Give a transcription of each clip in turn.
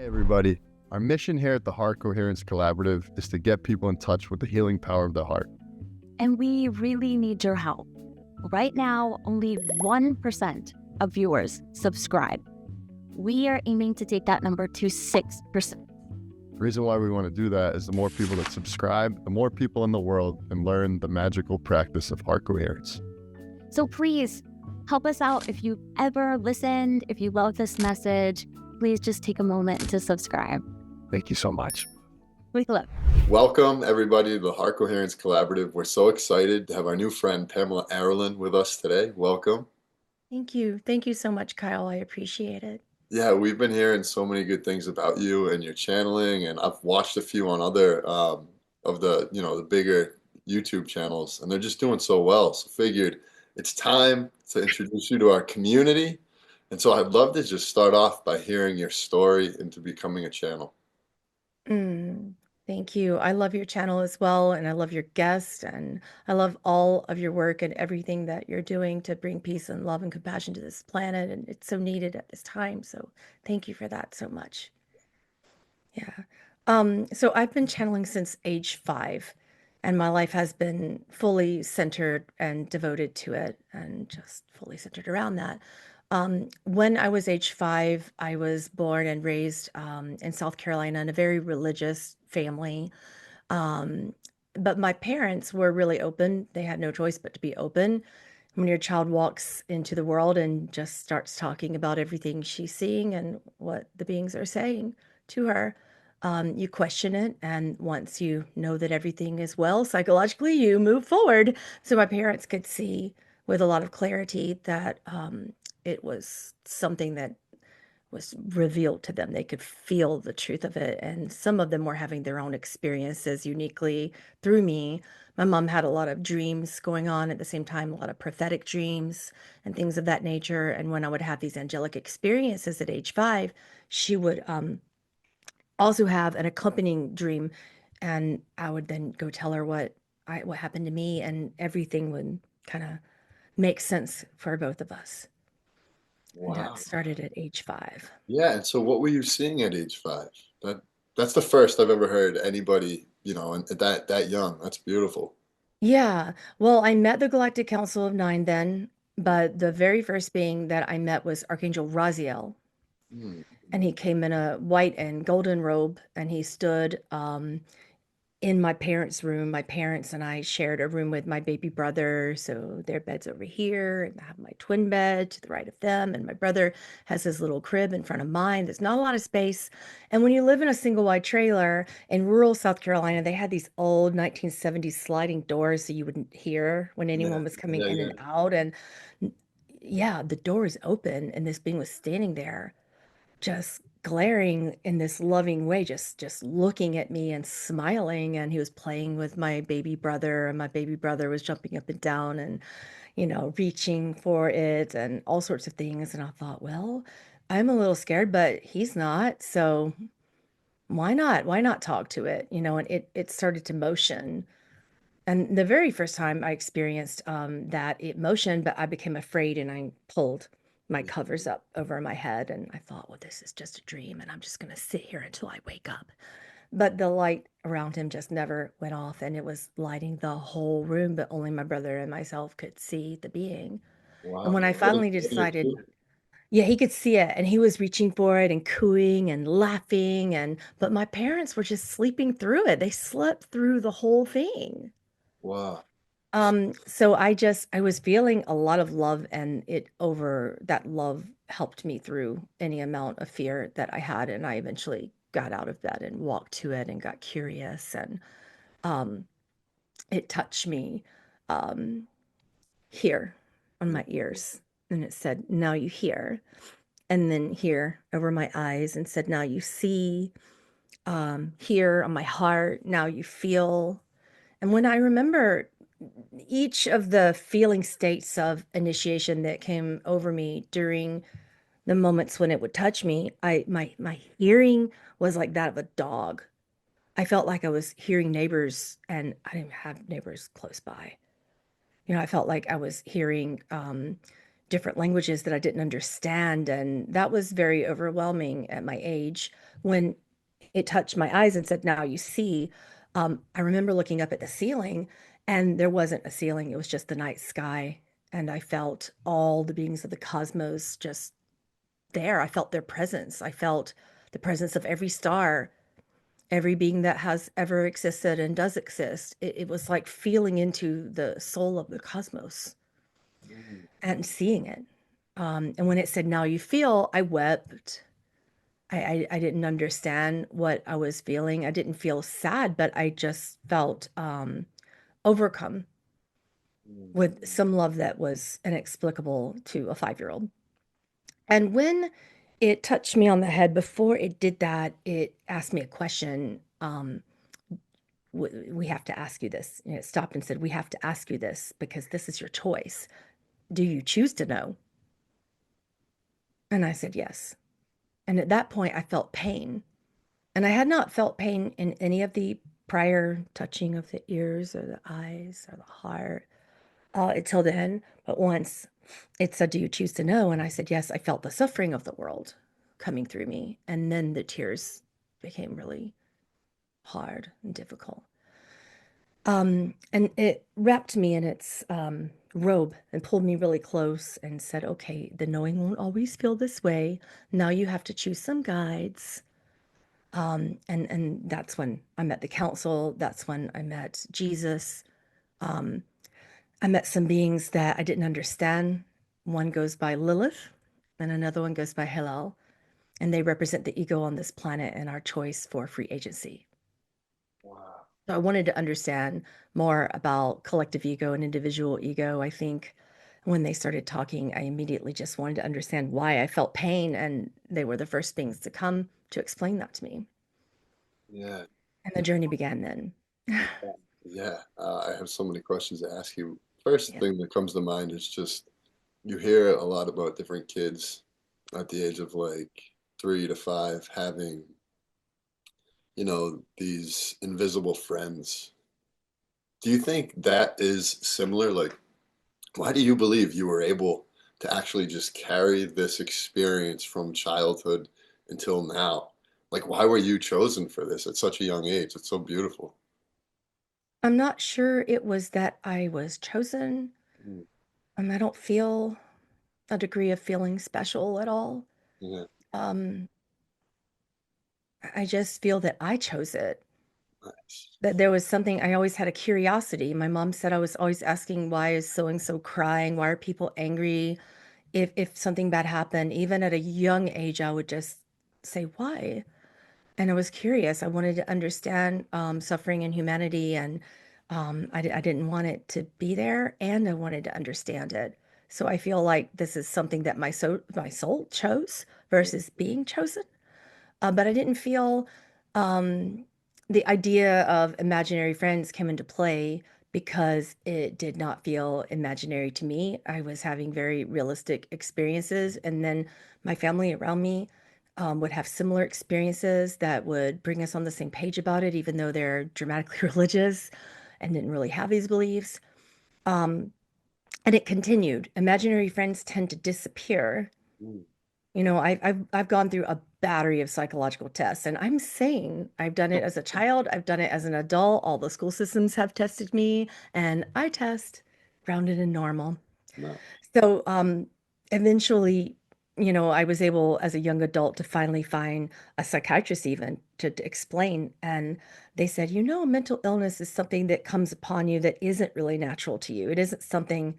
Hey everybody, our mission here at the Heart Coherence Collaborative is to get people in touch with the healing power of the heart. And we really need your help. Right now, only 1% of viewers subscribe. We are aiming to take that number to 6%. The reason why we want to do that is the more people that subscribe, the more people in the world can learn the magical practice of heart coherence. So please help us out. If you've ever listened, if you love this message, please just take a moment to subscribe. Thank you so much. We love. Welcome everybody to the Heart Coherence Collaborative. We're so excited to have our new friend Pamela Aaralyn with us today. Welcome. Thank you. Thank you so much, Kyle. I appreciate it. Yeah, we've been hearing so many good things about you and your channeling, and I've watched a few on other of the bigger YouTube channels, and they're just doing so well. So figured it's time to introduce you to our community. And so I'd love to just start off by hearing your story into becoming a channel. Thank you. I love your channel as well, and I love your guests, and I love all of your work and everything that you're doing to bring peace and love and compassion to this planet, and it's so needed at this time. So thank you for that so much. Yeah. So I've been channeling since age 5, and my life has been fully centered and devoted to it, and just fully centered around that. When I was age 5, I was born and raised in South Carolina in a very religious family. Um, but my parents were really open. They had no choice but to be open. When your child walks into the world and just starts talking about everything she's seeing and what the beings are saying to her, you question it. And once you know that everything is well, psychologically, you move forward. So my parents could see with a lot of clarity that it was something that was revealed to them. They could feel the truth of it. And some of them were having their own experiences uniquely through me. My mom had a lot of dreams going on at the same time, a lot of prophetic dreams and things of that nature. And when I would have these angelic experiences at age 5, she would also have an accompanying dream. And I would then go tell her what happened to me, and everything would kind of make sense for both of us. And that Wow. started at age 5. Yeah, and so what were you seeing at age 5? That's the first I've ever heard anybody, and that young. That's beautiful. Yeah. Well, I met the Galactic Council of Nine then, but the very first being that I met was Archangel Raziel. Hmm. And he came in a white and golden robe, and he stood in my parents' room. My parents and I shared a room with my baby brother. So their bed's over here, and I have my twin bed to the right of them. And my brother has his little crib in front of mine. There's not a lot of space. And when you live in a single wide trailer in rural South Carolina, they had these old 1970s sliding doors so you wouldn't hear when anyone was coming in and out. And yeah, the door is open, and this being was standing there, just glaring in this loving way, just looking at me and smiling. And he was playing with my baby brother, and my baby brother was jumping up and down and reaching for it and all sorts of things. And I thought, well, I'm a little scared, but he's not, so why not talk to it, and it started to motion. And the very first time I experienced that it motioned, but I became afraid, and I pulled my covers up over my head, and I thought, well, this is just a dream, and I'm just going to sit here until I wake up. But the light around him just never went off, and it was lighting the whole room, but only my brother and myself could see the being. Wow. And when I finally decided, yeah, he could see it, and he was reaching for it and cooing and laughing, but my parents were just sleeping through it. They slept through the whole thing. Wow. So I was feeling a lot of love, and that love helped me through any amount of fear that I had. And I eventually got out of bed and walked to it and got curious, and um, it touched me um, here on my ears, and it said, "Now you hear," and then here over my eyes, and said, "Now you see," here on my heart, "Now you feel." And when I remember each of the feeling states of initiation that came over me during the moments when it would touch me, my hearing was like that of a dog. I felt like I was hearing neighbors, and I didn't have neighbors close by. I felt like I was hearing different languages that I didn't understand. And that was very overwhelming at my age. When it touched my eyes and said, now you see, I remember looking up at the ceiling, and there wasn't a ceiling, it was just the night sky. And I felt all the beings of the cosmos just there. I felt their presence. I felt the presence of every star, every being that has ever existed and does exist. It was like feeling into the soul of the cosmos Mm. and seeing it. And when it said, now you feel, I wept. I didn't understand what I was feeling. I didn't feel sad, but I just felt overcome Mm. with some love that was inexplicable to a 5-year-old. And when it touched me on the head, before it did that, it asked me a question. We have to ask you this. And it stopped and said, we have to ask you this because this is your choice. Do you choose to know? And I said, yes. And at that point, I felt pain. And I had not felt pain in any of the prior touching of the ears or the eyes or the heart until then. But once it said, do you choose to know? And I said, yes, I felt the suffering of the world coming through me. And then the tears became really hard and difficult. And it wrapped me in its robe and pulled me really close and said, okay, the knowing won't always feel this way. Now you have to choose some guides. And that's when I met the council. That's when I met Jesus. Um, I met some beings that I didn't understand. One goes by Lilith, and another one goes by Hillel, and they represent the ego on this planet and our choice for free agency. Wow. So I wanted to understand more about collective ego and individual ego. I think when they started talking, I immediately just wanted to understand why I felt pain, and they were the first things to come to explain that to me. Yeah. And the journey began then. Yeah. I have so many questions to ask you. First Yeah. thing that comes to mind is just you hear a lot about different kids at the age of like 3 to 5 having, these invisible friends. Do you think that is similar? Like, why do you believe you were able to actually just carry this experience from childhood until now? Like, why were you chosen for this at such a young age? It's so beautiful. I'm not sure it was that I was chosen. Mm. I don't feel a degree of feeling special at all. Yeah, Um, I just feel that I chose it. nice. That there was something, I always had a curiosity. My mom said I was always asking, why is so and so crying? Why are people angry? If something bad happened, even at a young age, I would just say, why? And I was curious. I wanted to understand suffering and humanity, and I didn't want it to be there, and I wanted to understand it. So I feel like this is something that my soul chose versus being chosen. But I didn't feel um, the idea of imaginary friends came into play because it did not feel imaginary to me. I was having very realistic experiences, and then my family around me would have similar experiences that would bring us on the same page about it, even though they're dramatically religious and didn't really have these beliefs. Um, and it continued. Imaginary friends tend to disappear. Mm. I've gone through a battery of psychological tests, and I'm sane. I've done it as a child, I've done it as an adult. All the school systems have tested me, and I test grounded and normal. No. So, eventually, I was able as a young adult to finally find a psychiatrist even to explain. And they said, mental illness is something that comes upon you that isn't really natural to you. It isn't something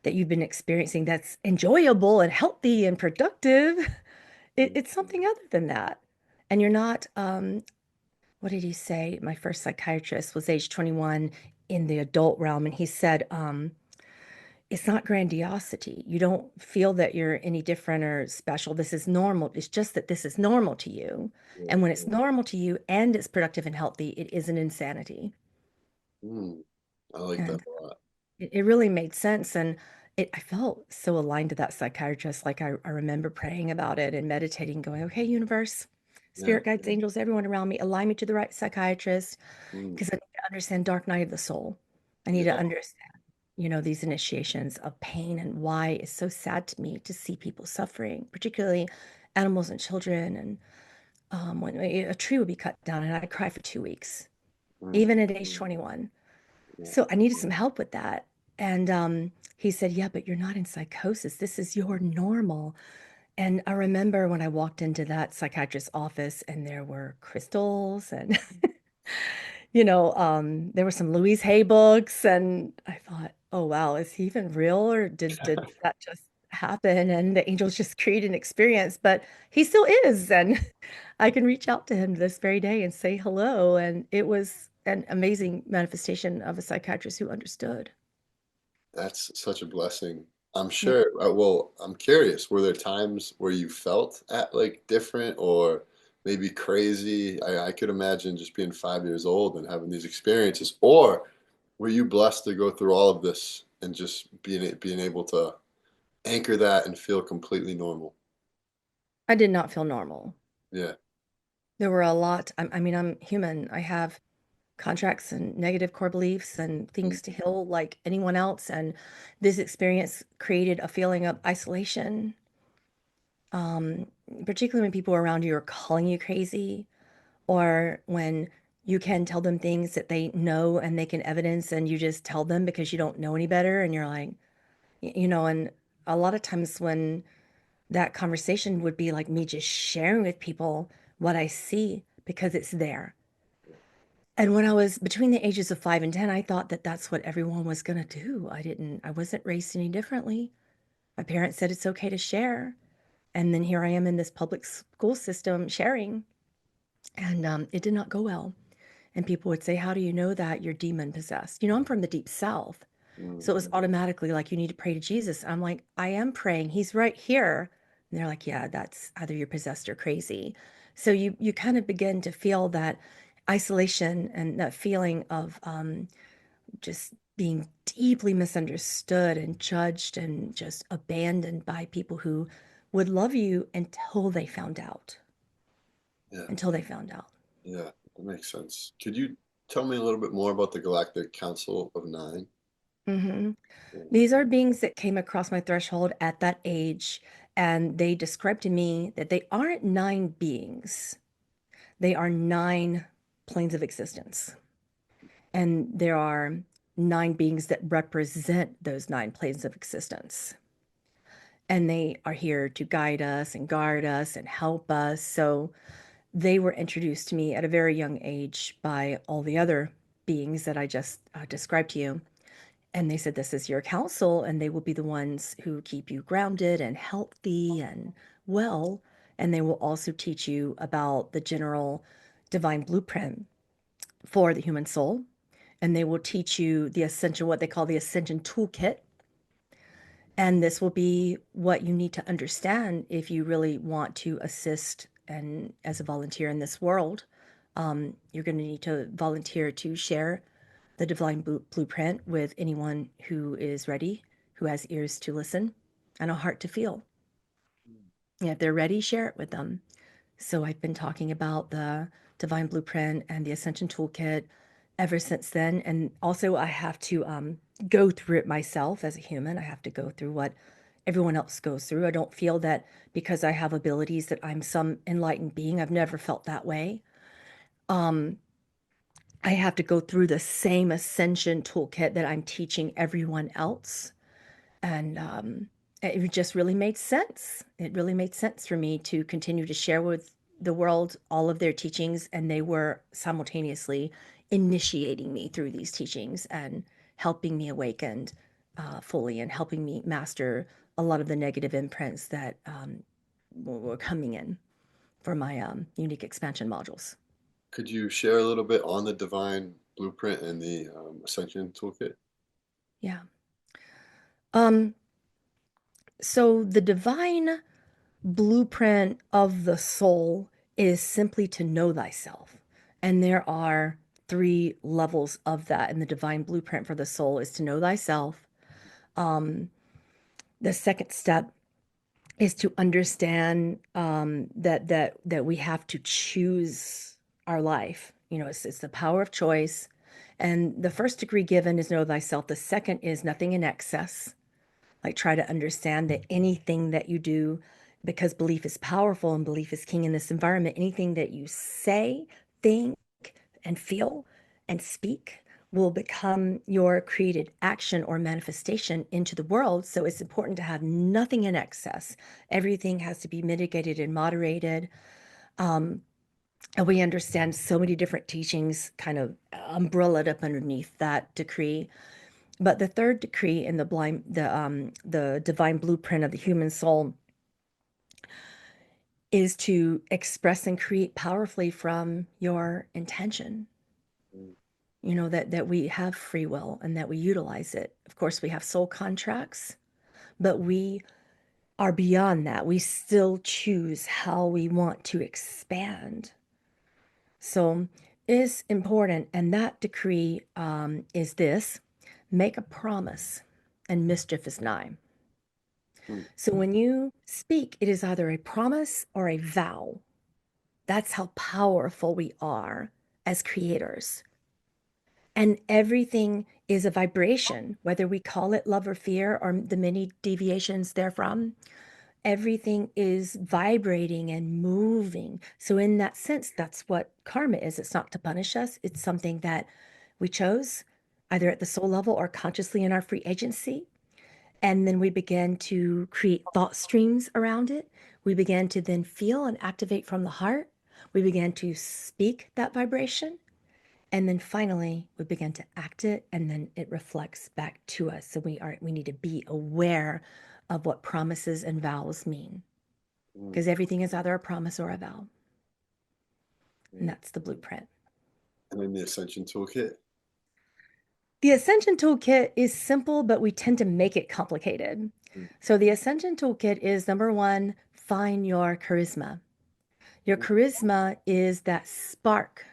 that you've been experiencing that's enjoyable and healthy and productive. It's something other than that. And you're not, what did he say? My first psychiatrist was age 21 in the adult realm. And he said, it's not grandiosity. You don't feel that you're any different or special. This is normal. It's just that this is normal to you. Yeah, And when it's yeah. normal to you and it's productive and healthy, it isn't insanity. Mm, I like that And a lot. it really made sense. And I felt so aligned to that psychiatrist. Like I remember praying about it and meditating, going, okay, universe, Yeah. spirit guides, angels, everyone around me, align me to the right psychiatrist Mm, because I need to understand dark night of the soul. I need to yeah. understand. these initiations of pain and why it's so sad to me to see people suffering, particularly animals and children. And when a tree would be cut down, and I'd cry for 2 weeks, Mm, even at age 21. yeah. So I needed some help with that. And he said, yeah, but you're not in psychosis. This is your normal. And I remember when I walked into that psychiatrist's office and there were crystals and, there were some Louise Hay books. And I thought, oh, wow, is he even real or did that just happen? And the angels just created an experience, but he still is. And I can reach out to him this very day and say hello. And it was an amazing manifestation of a psychiatrist who understood. That's such a blessing. I'm Yeah. sure. Well, I'm curious. Were there times where you felt at like different or maybe crazy? I could imagine just being 5 years old and having these experiences. Or were you blessed to go through all of this and just being able to anchor that and feel completely normal? I did not feel normal. Yeah. There were a lot. I mean, I'm human. I have contracts and negative core beliefs and Mm, things to heal like anyone else. And this experience created a feeling of isolation, um, particularly when people around you are calling you crazy, or when you can tell them things that they know and they can evidence, and you just tell them because you don't know any better. And you're like, and a lot of times when that conversation would be like me just sharing with people what I see because it's there. And when I was between the ages of 5 and 10, I thought that that's what everyone was going to do. I wasn't raised any differently. My parents said it's okay to share. And then here I am in this public school system sharing, and it did not go well. And people would say, how do you know that you're demon possessed? I'm from the deep South. So it was mm, automatically like, you need to pray to Jesus. I'm like, I am praying. He's right here. And they're like, yeah, that's either you're possessed or crazy. So you kind of begin to feel that isolation and that feeling of just being deeply misunderstood and judged and just abandoned by people who would love you until they found out. yeah. Until they found out. Yeah. That makes sense. Could you tell me a little bit more about the Galactic Council of Nine? Hmm. Yeah. These are beings that came across my threshold at that age, and they described to me that they aren't nine beings. They are nine planes of existence. And there are nine beings that represent those nine planes of existence. And they are here to guide us and guard us and help us. So they were introduced to me at a very young age by all the other beings that I just described to you. And they said, this is your council, and they will be the ones who keep you grounded and healthy and well. And they will also teach you about the general divine blueprint for the human soul. And they will teach you the Ascension, what they call the Ascension Toolkit. And this will be what you need to understand if you really want to assist and as a volunteer in this world. You're going to need to volunteer to share the divine blueprint with anyone who is ready, who has ears to listen and a heart to feel. And if they're ready, share it with them. So I've been talking about the divine blueprint and the Ascension Toolkit ever since then. And also, I have to go through it myself as a human. I have to go through what everyone else goes through. I don't feel that because I have abilities that I'm some enlightened being. I've never felt that way. Um, I have to go through the same Ascension Toolkit that I'm teaching everyone else. And it just really made sense. It really made sense for me to continue to share with the world all of their teachings. And they were simultaneously initiating me through these teachings and helping me awaken fully and helping me master a lot of the negative imprints that were coming in for my unique expansion modules. Could you share a little bit on the Divine Blueprint and the Ascension Toolkit? Yeah. Um, so the divine blueprint of the soul is simply to know thyself. And there are three levels of that. And the divine blueprint for the soul is to know thyself. Um, the second step is to understand that we have to choose our life. It's the power of choice. And the first degree given is know thyself. The second is nothing in excess. Like try to understand that anything that you do, because belief is powerful and belief is king in this environment, anything that you say, think, and feel and speak will become your created action or manifestation into the world. So it's important to have nothing in excess. Everything has to be mitigated and moderated. And we understand so many different teachings kind of umbrellaed up underneath that decree. But the third decree in the divine blueprint of the human soul is to express and create powerfully from your intention. You know, that we have free will and that we utilize it. Of course, we have soul contracts, but we are beyond that. We still choose how we want to expand. So it's important. And that decree is this: make a promise, and mischief is nigh. So when you speak, it is either a promise or a vow. That's how powerful we are as creators. And everything is a vibration, whether we call it love or fear or the many deviations therefrom. Everything is vibrating and moving. So in that sense, that's what karma is. It's not to punish us. It's something that we chose, either at the soul level or consciously in our free agency. And then we begin to create thought streams around it. We begin to then feel and activate from the heart. We begin to speak that vibration. And then finally, we begin to act it, and then it reflects back to us. So we need to be aware of what promises and vows mean, because everything is either a promise or a vow. And that's the blueprint. And then the Ascension Toolkit. The Ascension Toolkit is simple, but we tend to make it complicated. So the Ascension Toolkit is, number one, find your charisma. Your charisma is that spark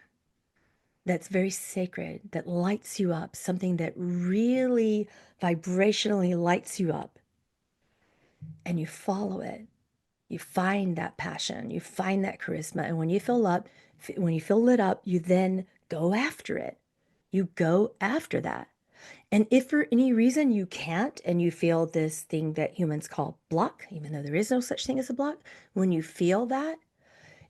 that's very sacred, that lights you up, something that really vibrationally lights you up. And you follow it. You find that passion, you find that charisma. And when you feel lit up, you then go after it. You go after that. And if for any reason you can't, and you feel this thing that humans call block, even though there is no such thing as a block, when you feel that,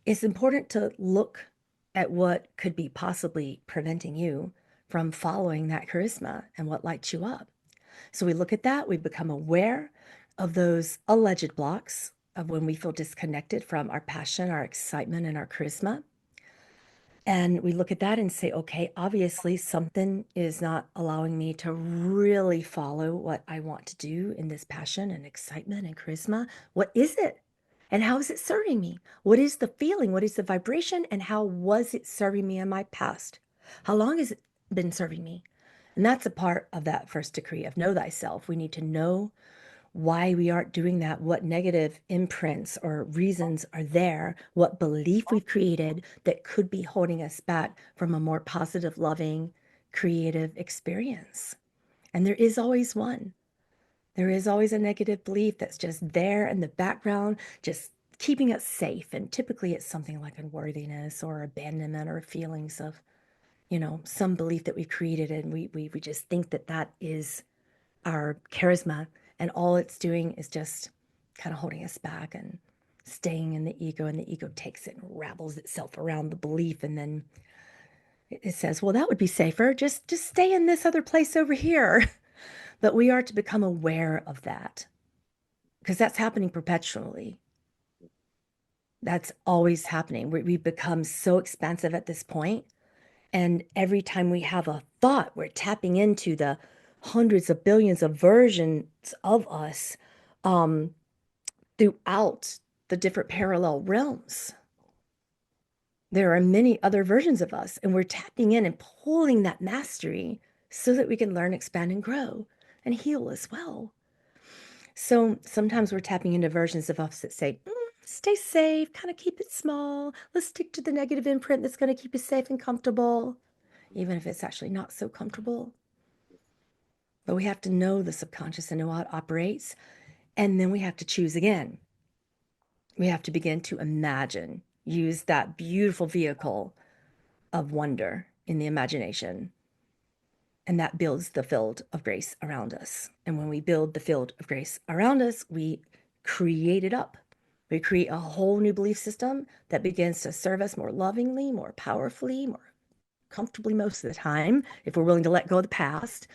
it's important to look at what could be possibly preventing you from following that charisma and what lights you up. So we look at that, we become aware of those alleged blocks of when we feel disconnected from our passion, our excitement, and our charisma. And we look at that and say, okay, obviously something is not allowing me to really follow what I want to do in this passion and excitement and charisma. What is it? And how is it serving me? What is the feeling? What is the vibration? And how was it serving me in my past? How long has it been serving me? And that's a part of that first decree of know thyself. We need to know why we aren't doing that, what negative imprints or reasons are there, what belief we've created that could be holding us back from a more positive, loving, creative experience. And there is always one. There is always a negative belief that's just there in the background, just keeping us safe. And typically it's something like unworthiness or abandonment or feelings of, some belief that we've created. And we just think that that is our charisma. And all it's doing is just kind of holding us back and staying in the ego. And the ego takes it and ravels itself around the belief. And then it says, well, that would be safer. Just stay in this other place over here. But we are to become aware of that, because that's happening perpetually. That's always happening. We become so expansive at this point. And every time we have a thought, we're tapping into the hundreds of billions of versions of us throughout the different parallel realms. There are many other versions of us, and we're tapping in and pulling that mastery so that we can learn, expand, and grow and heal as well. So sometimes we're tapping into versions of us that say, stay safe, kind of keep it small. Let's stick to the negative imprint that's going to keep you safe and comfortable, even if it's actually not so comfortable. But we have to know the subconscious and know how it operates. And then we have to choose again. We have to begin to imagine, use that beautiful vehicle of wonder in the imagination. and that builds the field of grace around us. And when we build the field of grace around us, we create it up. We create a whole new belief system that begins to serve us more lovingly, more powerfully, more comfortably most of the time, if we're willing to let go of the past.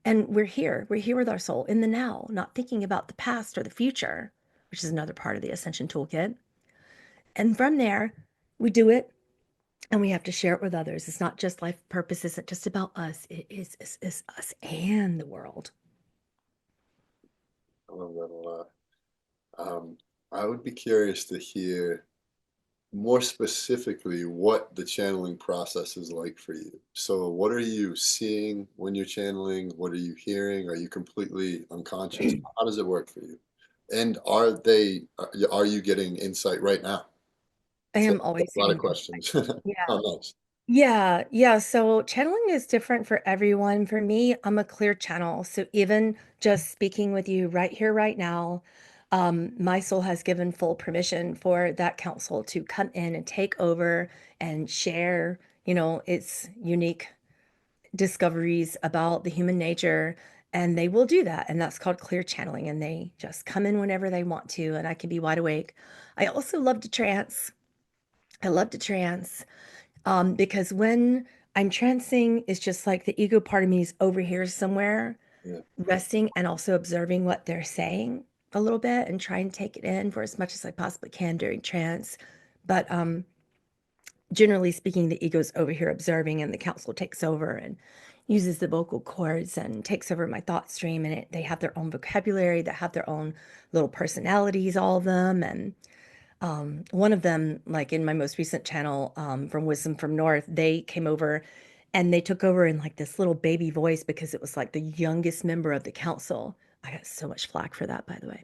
And we're here with our soul in the now, not thinking about the past or the future, which is another part of the Ascension Toolkit. And from there, we do it and we have to share it with others. It's not just life purpose, isn't just about us. It is us and the world. I love that a lot. I would be curious to hear more specifically what the channeling process is like for you. So what are you seeing when you're channeling? What are you hearing? Are you completely unconscious? How does it work for you? And are you getting insight right now? I So am always a lot of getting questions. yeah. Oh, nice. Yeah. So channeling is different for everyone. For me, I'm a clear channel. So even just speaking with you right here, right now, my soul has given full permission for that council to come in and take over and share, its unique discoveries about the human nature. And they will do that. And that's called clear channeling. And they just come in whenever they want to. And I can be wide awake. I also love to trance. I love to trance. Because when I'm trancing, it's just like the ego part of me is over here somewhere, Yeah. resting and also observing what they're saying a little bit and try and take it in for as much as I possibly can during trance. But generally speaking, the ego's over here observing, and the council takes over and uses the vocal cords and takes over my thought stream. And they have their own vocabulary, that have their own little personalities, all of them. And one of them, like in my most recent channel, from Wisdom from North, they came over and they took over in like this little baby voice because it was like the youngest member of the council. I got so much flack for that, by the way.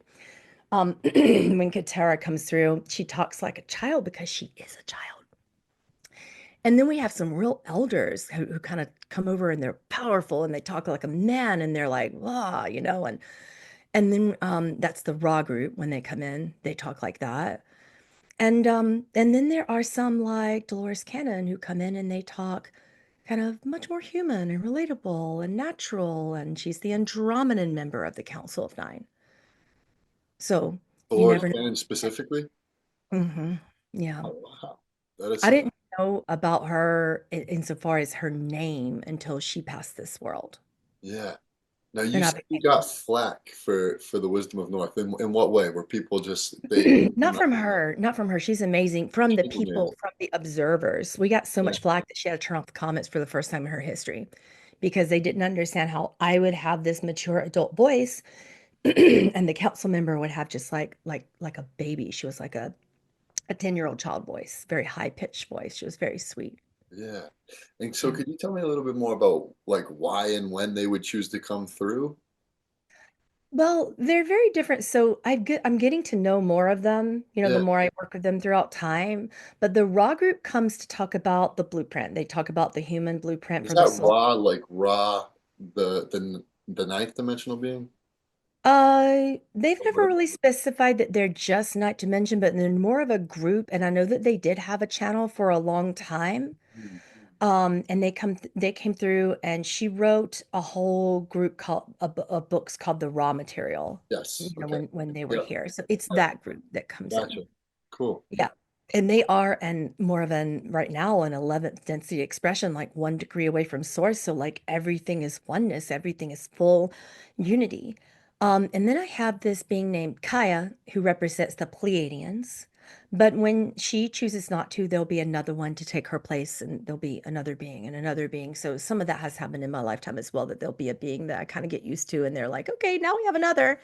When Katara comes through, she talks like a child because she is a child. And then we have some real elders who kind of come over and they're powerful and they talk like a man and they're like, wow, and then that's the raw group. When they come in, they talk like that. And then there are some like Dolores Cannon who come in and they talk kind of much more human and relatable and natural. And she's the Andromedan member of the Council of Nine. So you Dolores never know. Cannon specifically? Yeah. Oh, wow. That is I some, didn't know about her insofar as her name until she passed this world. yeah. Now you And I said you got flack for the Wisdom of North. In what way? Were people just they became, not from her, not from her. She's amazing. From the she's people, amazing. from the observers. We got so Yeah. much flack that she had to turn off the comments for the first time in her history because they didn't understand how I would have this mature adult voice and the council member would have just like a baby. She was like a 10-year-old child voice, very high pitched voice. She was very sweet. Yeah. And so Yeah. could you tell me a little bit more about like why and when they would choose to come through? Well, they're very different. So I'm getting to know more of them, the Yeah. more I work with them throughout time. But the raw group comes to talk about the blueprint. They talk about the human blueprint Is for the that soul. Ra like Ra the ninth dimensional being? They've Or never whatever? really specified that they're just ninth dimension, but they're more of a group. And I know that they did have a channel for a long time. Hmm. And they came through and she wrote a whole group called of books called the Raw Material, Yes. Okay. when they were Yeah. here. So it's Yeah. that group that comes Gotcha. in. Cool. Yeah. And they are and more of an right now an 11th density expression, like 1 degree away from source. So like everything is oneness, everything is full unity. And then I have this being named Kaya, who represents the Pleiadians. But when she chooses not to, there'll be another one to take her place, and there'll be another being and another being. So some of that has happened in my lifetime as well, that there'll be a being that I kind of get used to, and they're like, okay, now we have another,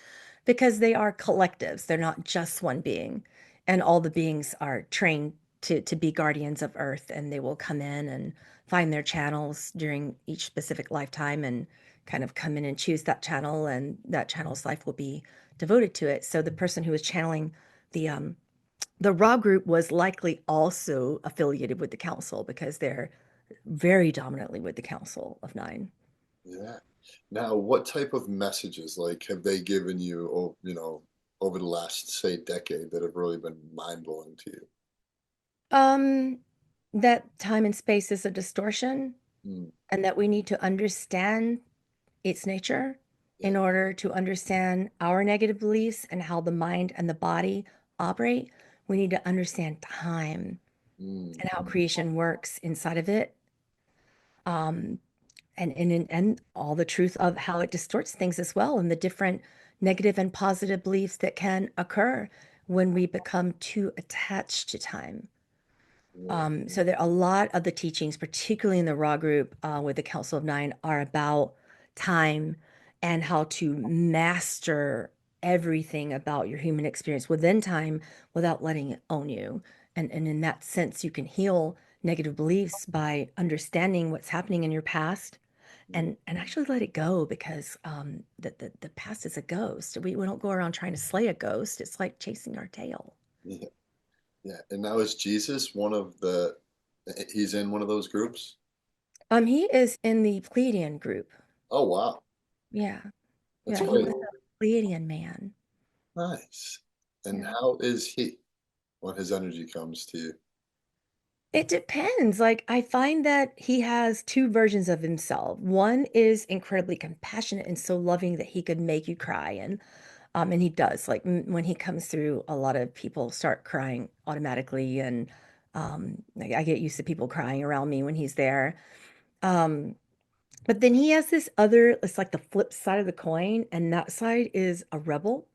because they are collectives. They're not just one being, and all the beings are trained to be guardians of Earth, and they will come in and find their channels during each specific lifetime and kind of come in and choose that channel, and that channel's life will be devoted to it. So the person who was channeling the raw group was likely also affiliated with the council because they're very dominantly with the Council of Nine. Yeah. Now, what type of messages like have they given you, over the last say decade that have really been mind blowing to you? Um, that time and space is a distortion. Mm, and that we need to understand its nature yeah. in order to understand our negative beliefs and how the mind and the body operate. We need to understand time Mm, and how creation works inside of it. Um, and all the truth of how it distorts things as well, and the different negative and positive beliefs that can occur when we become too attached to time. yeah. So there a lot of the teachings, particularly in the raw group with the Council of Nine, are about time and how to master everything about your human experience within time without letting it own you. And in that sense, you can heal negative beliefs by understanding what's happening in your past Mm, and actually let it go because the past is a ghost. We don't go around trying to slay a ghost. It's like chasing our tail. yeah. Yeah. And now is Jesus one of the, he's in one of those groups? He is in the Pleiadian group. Oh, wow. Yeah. That's Yeah, he funny. was a Pleiadian man. Nice. And Yeah. how is he when his energy comes to you? It depends. Like, I find that he has two versions of himself. One is incredibly compassionate and so loving that he could make you cry. And he does. Like, when he comes through, a lot of people start crying automatically. And like, I get used to people crying around me when he's there. Um, but then he has this other, it's like the flip side of the coin, and that side is a rebel.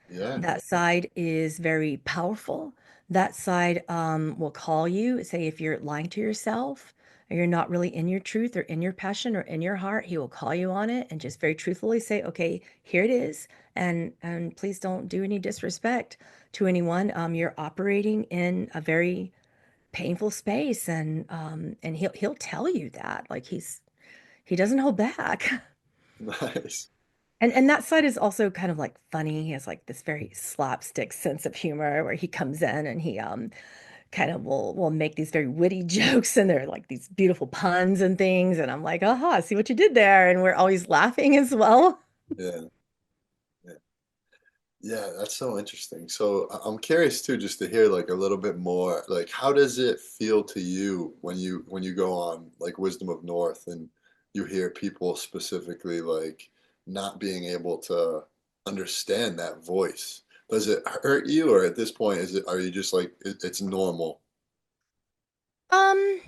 Yeah. That side is very powerful. That side will call you, say if you're lying to yourself or you're not really in your truth or in your passion or in your heart, he will call you on it and just very truthfully say, okay, here it is. And please don't do any disrespect to anyone. You're operating in a very painful space and he'll tell you that. Like he doesn't hold back. Nice. And that side is also kind of like funny. He has like this very slapstick sense of humor where he comes in and he kind of will make these very witty jokes and they're like these beautiful puns and things. And I'm like, aha, see what you did there. And we're always laughing as well. Yeah. Yeah. Yeah, that's so interesting. So I'm curious too, just to hear like a little bit more, like how does it feel to you when you go on like Wisdom of North and you hear people specifically like not being able to understand that voice? Does it hurt you, or at this point is it are you just like it's normal? Um,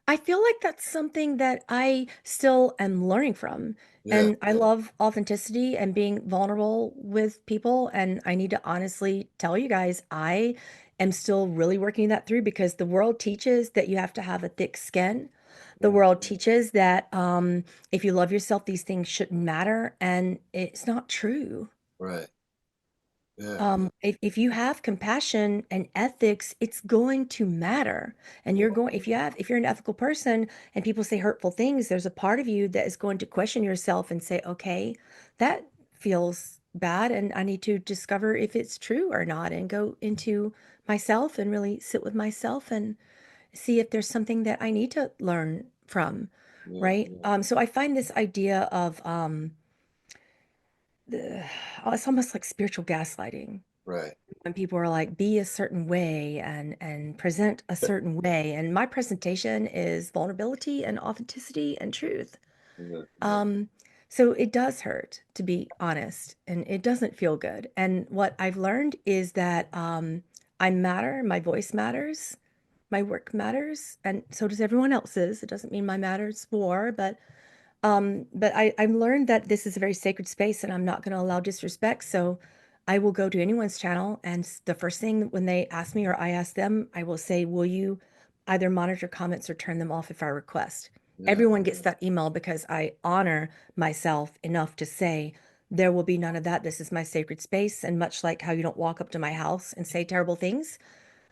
I feel like that's something that I still am learning from. Yeah, And I love authenticity and being vulnerable with people. And I need to honestly tell you guys, I am still really working that through because the world teaches that you have to have a thick skin. The yeah, world teaches that if you love yourself, these things shouldn't matter. And it's not true. right. Yeah, If you have compassion and ethics, it's going to matter. And yeah, if you're an ethical person and people say hurtful things, there's a part of you that is going to question yourself and say, okay, that feels bad. And I need to discover if it's true or not and go into myself and really sit with myself and see if there's something that I need to learn from. yeah, Right. So I find this idea of it's almost like spiritual gaslighting right. when people are like be a certain way and present a certain way and my presentation is vulnerability and authenticity and truth. Yeah, um so it does hurt to be honest and it doesn't feel good and what I've learned is that I matter, my voice matters, my work matters, and so does everyone else's. It doesn't mean my matters more, but I've learned that this is a very sacred space and I'm not going to allow disrespect. So I will go to anyone's channel and the first thing when they ask me or I ask them, I will say, will you either monitor comments or turn them off if I request? yeah, Everyone gets that email because I honor myself enough to say, there will be none of that. This is my sacred space. And much like how you don't walk up to my house and say terrible things,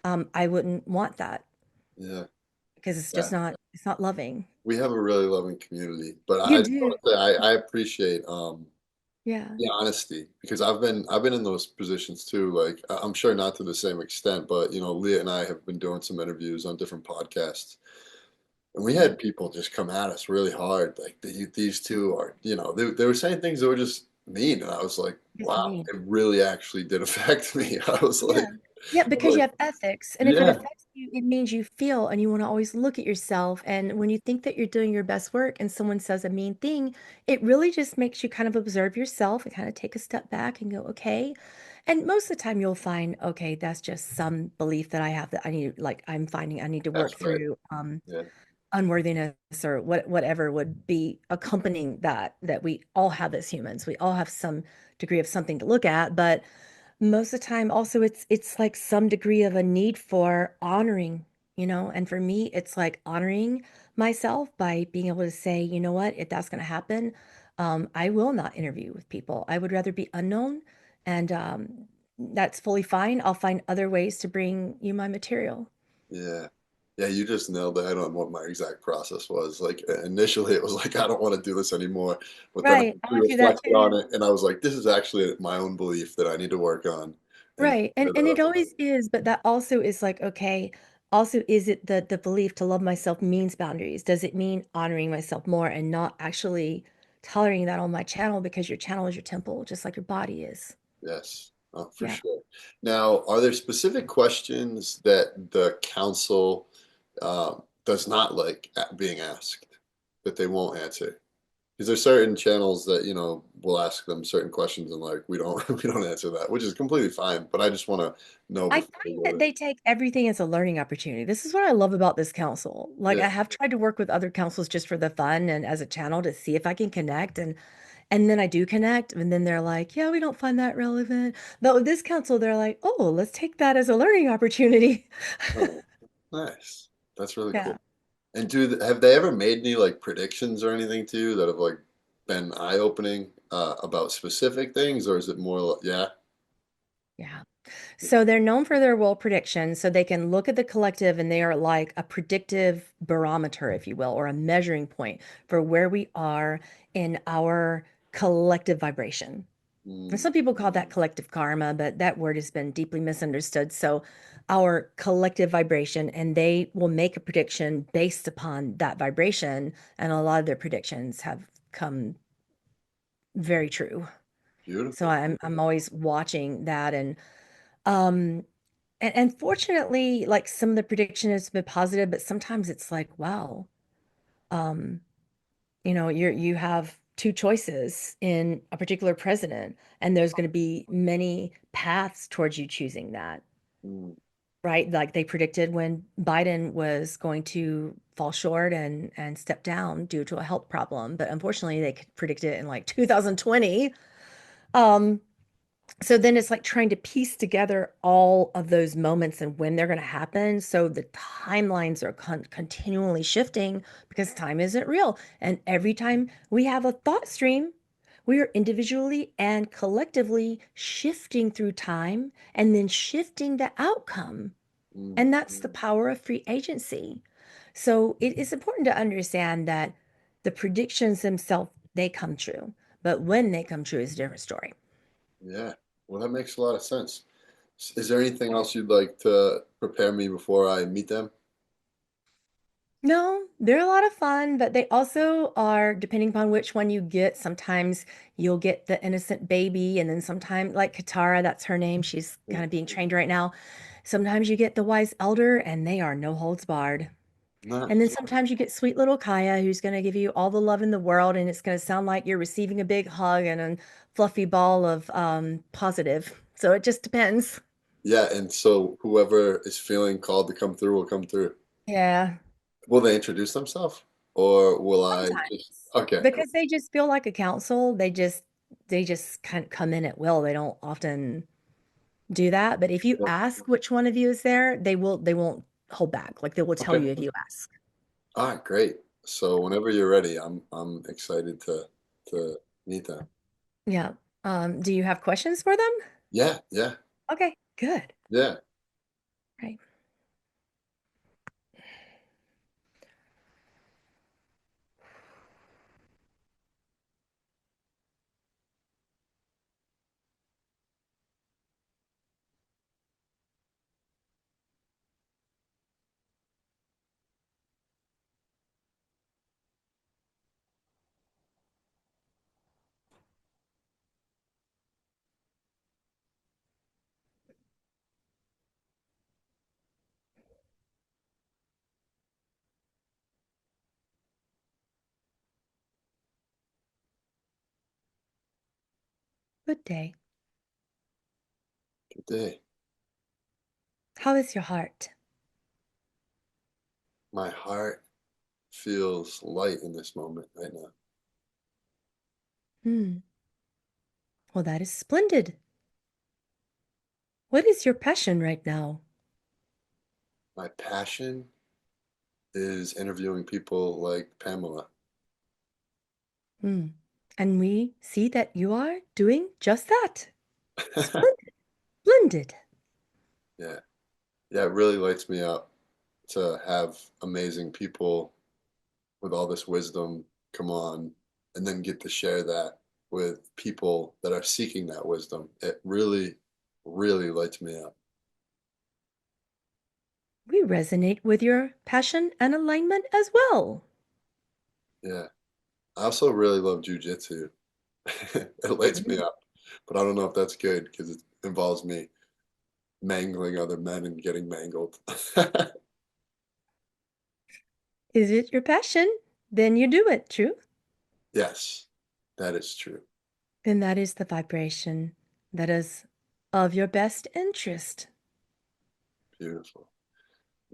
I wouldn't want that yeah, because yeah. it's not loving. We have a really loving community, but You I just do. want to say I appreciate Yeah. the honesty because I've been in those positions too. Like I'm sure not to the same extent, but you know, Leah and I have been doing some interviews on different podcasts, and we Yeah. had people just come at us really hard. Like these two are, you know, they were saying things that were just mean, and I was like, Just wow, me. it really actually did affect me. I Yeah. Yeah, was because you like, have ethics. And if it yeah, affects it means you feel and you want to always look at yourself. And when you think that you're doing your best work and someone says a mean thing, it really just makes you kind of observe yourself and kind of take a step back and go, okay. And most of the time you'll find, okay, that's just some belief that I have that I need, like I'm finding I need to That's work right. through. Yeah. Unworthiness or whatever would be accompanying that we all have as humans. We all have some degree of something to look at, but most of the time also it's like some degree of a need for honoring, and for me it's like honoring myself by being able to say, you know what, if that's going to happen, I will not interview with people. I would rather be unknown, and that's fully fine. I'll find other ways to bring you my material. Yeah. Yeah, you just nailed the head on what my exact process was. Like initially it was like I don't want to do this anymore, but then I Right, I went through that reflected on too. it and I was like, this is actually my own belief that I need to work on. And Right. And it always is, but that also is like, okay, also is it the belief to love myself means boundaries? Does it mean honoring myself more and not actually tolerating that on my channel, because your channel is your temple, just like your body is. yes, for Yeah. sure. Now, are there specific questions that the council does not like being asked that they won't answer? Because there's certain channels that, will ask them certain questions and like we don't we don't answer that, which is completely fine. But I just want to know I before find we go that there. they take everything as a learning opportunity. This is what I love about this council. Like Yeah. I have tried to work with other councils just for the fun and as a channel to see if I can connect, and then I do connect, and then they're like, "Yeah, we don't find that relevant." But with this council, they're like, "Oh, let's take that as a learning opportunity." Oh, nice. That's really Yeah. cool. And have they ever made any like predictions or anything to you that have like been eye-opening about specific things, or is it more like, yeah? Yeah. So they're known for their role prediction. So they can look at the collective and they are like a predictive barometer, if you will, or a measuring point for where we are in our collective vibration. And Mm, some people call that collective karma, but that word has been deeply misunderstood. So our collective vibration, and they will make a prediction based upon that vibration. And a lot of their predictions have come very true. So beautiful. I'm always watching that, um and fortunately, like some of the prediction has been positive, but sometimes it's like, wow, um, you have two choices in a particular president, and there's going to be many paths towards you choosing that, Mm, right? Like they predicted when Biden was going to fall short and step down due to a health problem, but unfortunately, they could predict it in like 2020. Um, So then it's like trying to piece together all of those moments and when they're going to happen. So the timelines are continually shifting because time isn't real. And every time we have a thought stream, we are individually and collectively shifting through time and then shifting the outcome. mm. And that's the power of free agency. So it is important to understand that the predictions themselves, they come true. But when they come true is a different story. Yeah. Well, that makes a lot of sense. Is there anything else you'd like to prepare me before I meet them? No, they're a lot of fun, but they also are, depending upon which one you get, sometimes you'll get the innocent baby, and then sometimes, like Katara, that's her name, she's kind of being trained right now. Sometimes you get the wise elder, and they are no holds barred. And then Nice. sometimes you get sweet little Kaya, who's going to give you all the love in the world, and it's going to sound like you're receiving a big hug and a fluffy ball of positive. So it just depends. Yeah, and so whoever is feeling called to come through will come through. Yeah. Will they introduce themselves, or will I just? Sometimes, Okay, cool. because they just feel like a council, they just kind of come in at will. They don't often do that. But if you Yep. ask which one of you is there, they won't hold back. Like they will tell Okay. you if you ask. All right, great. So whenever you're ready, I'm excited to meet them. Yeah. Do you have questions for them? Yeah, yeah, Okay, good. yeah. Right. Good day. Good day. How is your heart? My heart feels light in this moment right now. Well, that is splendid. What is your passion right now? My passion is interviewing people like Pamela. And we see that you are doing just that. Splendid. Splendid. Yeah. Yeah, it really lights me up to have amazing people with all this wisdom come on and then get to share that with people that are seeking that wisdom. It really, really lights me up. We resonate with your passion and alignment as well. Yeah. I also really love jujitsu. It lights me up, but I don't know if that's good because it involves me mangling other men and getting mangled. Is it your passion? Then you do it, true? Yes, that is true. Then that is the vibration that is of your best interest. Beautiful.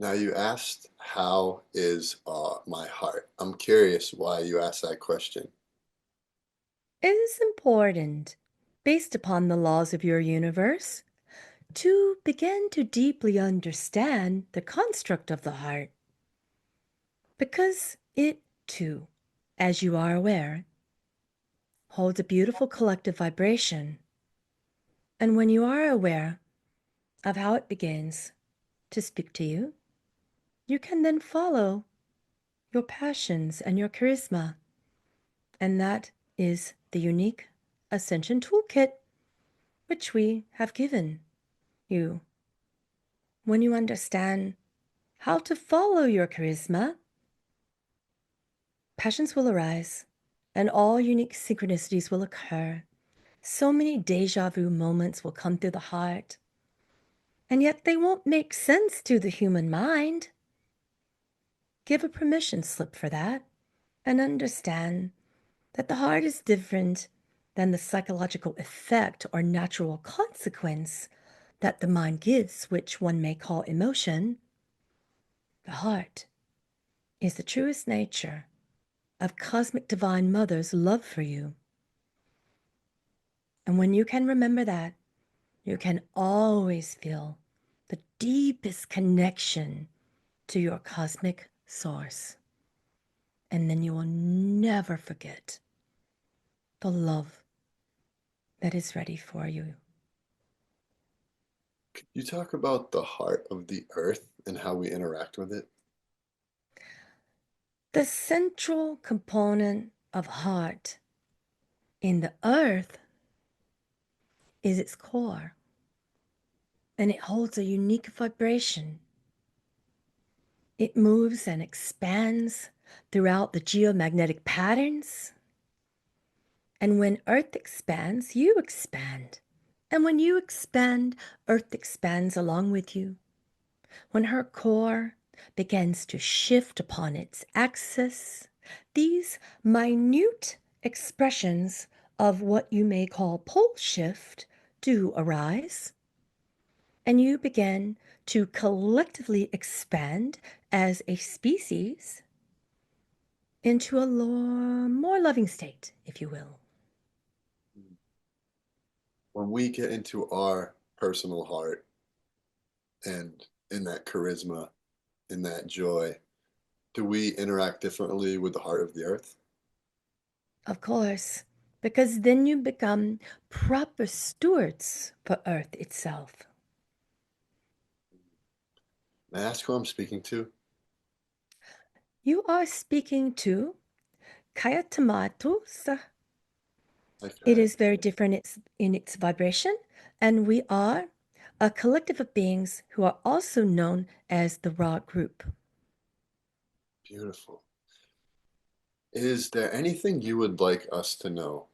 Now you asked, how is my heart? I'm curious why you asked that question. It is important, based upon the laws of your universe, to begin to deeply understand the construct of the heart. Because it, too, as you are aware, holds a beautiful collective vibration. And when you are aware of how it begins to speak to you, you can then follow your passions and your charisma. And that is the unique Ascension Toolkit which we have given you. When you understand how to follow your charisma, passions will arise and all unique synchronicities will occur. So many deja vu moments will come through the heart, and yet they won't make sense to the human mind. Give a permission slip for that and understand that the heart is different than the psychological effect or natural consequence that the mind gives, which one may call emotion. The heart is the truest nature of Cosmic Divine Mother's love for you. And when you can remember that, you can always feel the deepest connection to your cosmic source. And then you will never forget the love that is ready for you. Could you talk about the heart of the earth and how we interact with it? The central component of heart in the earth is its core, and it holds a unique vibration. It moves and expands throughout the geomagnetic patterns. And when Earth expands, you expand. And when you expand, Earth expands along with you. When her core begins to shift upon its axis, these minute expressions of what you may call pole shift do arise. And you begin to collectively expand as a species into a more loving state, if you will. When we get into our personal heart and in that charisma, in that joy, do we interact differently with the heart of the earth? Of course, because then you become proper stewards for Earth itself. May I ask who I'm speaking to? You are speaking to Kaya Tomatoes. It Okay, is very different in its vibration, and we are a collective of beings who are also known as the Raw Group. beautiful. Is there anything you would like us to know,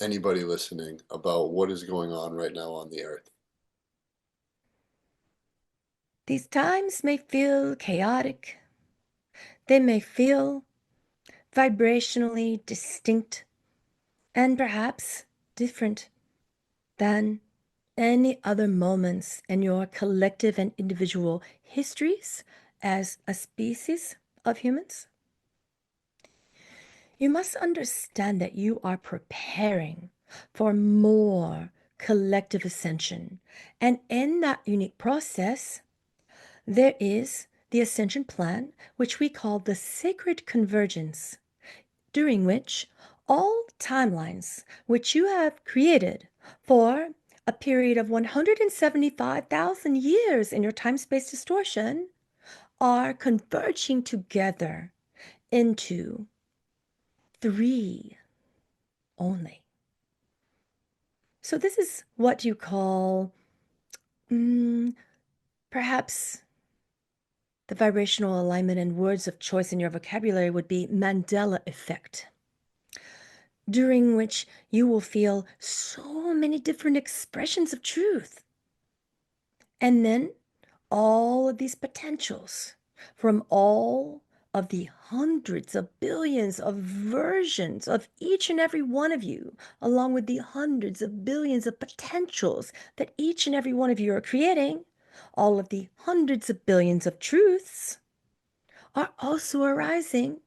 anybody listening, about what is going on right now on the earth? These times may feel chaotic. They may feel vibrationally distinct and perhaps different than any other moments in your collective and individual histories as a species of humans. You must understand that you are preparing for more collective ascension. And in that unique process, there is the ascension plan, which we call the sacred convergence, during which all timelines which you have created for a period of 175,000 years in your time-space distortion are converging together into three only. So this is what you call perhaps the vibrational alignment and words of choice in your vocabulary would be Mandela effect, during which you will feel so many different expressions of truth. And then all of these potentials from all of the hundreds of billions of versions of each and every one of you, along with the hundreds of billions of potentials that each and every one of you are creating, all of the hundreds of billions of truths are also arising,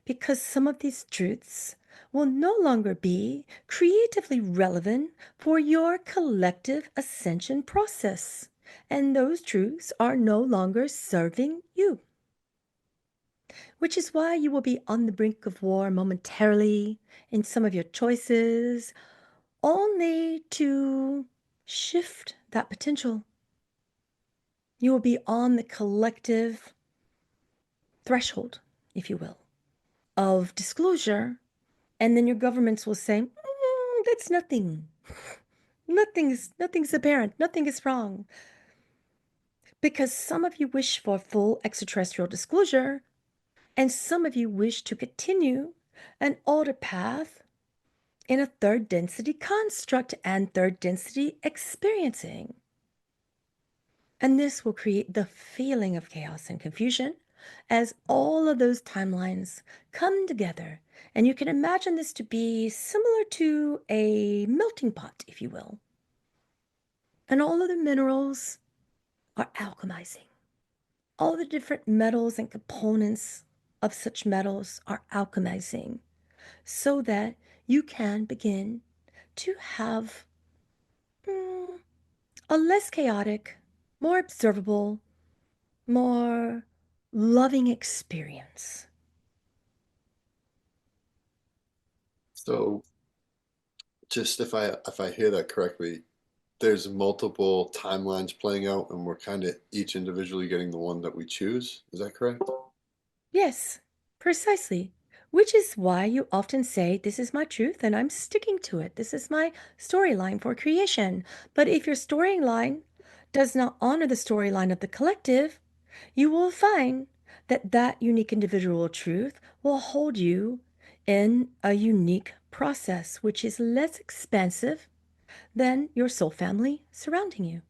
because some of these truths will no longer be creatively relevant for your collective ascension process. And those truths are no longer serving you. Which is why you will be on the brink of war momentarily in some of your choices, only to shift that potential. You will be on the collective threshold, if you will, of disclosure. And then your governments will say, that's nothing. Nothing's apparent. Nothing is wrong. Because some of you wish for full extraterrestrial disclosure, and some of you wish to continue an older path in a third density construct and third density experiencing. And this will create the feeling of chaos and confusion as all of those timelines come together. And you can imagine this to be similar to a melting pot, if you will. And all of the minerals are alchemizing. All the different metals and components of such metals are alchemizing so that you can begin to have a less chaotic, more observable, more loving experience. So just if I hear that correctly, there's multiple timelines playing out and we're kind of each individually getting the one that we choose. Is that correct? Yes, precisely. Which is why you often say, this is my truth and I'm sticking to it. This is my storyline for creation. But if your storyline does not honor the storyline of the collective, you will find that that unique individual truth will hold you in a unique process, which is less expansive than your soul family surrounding you.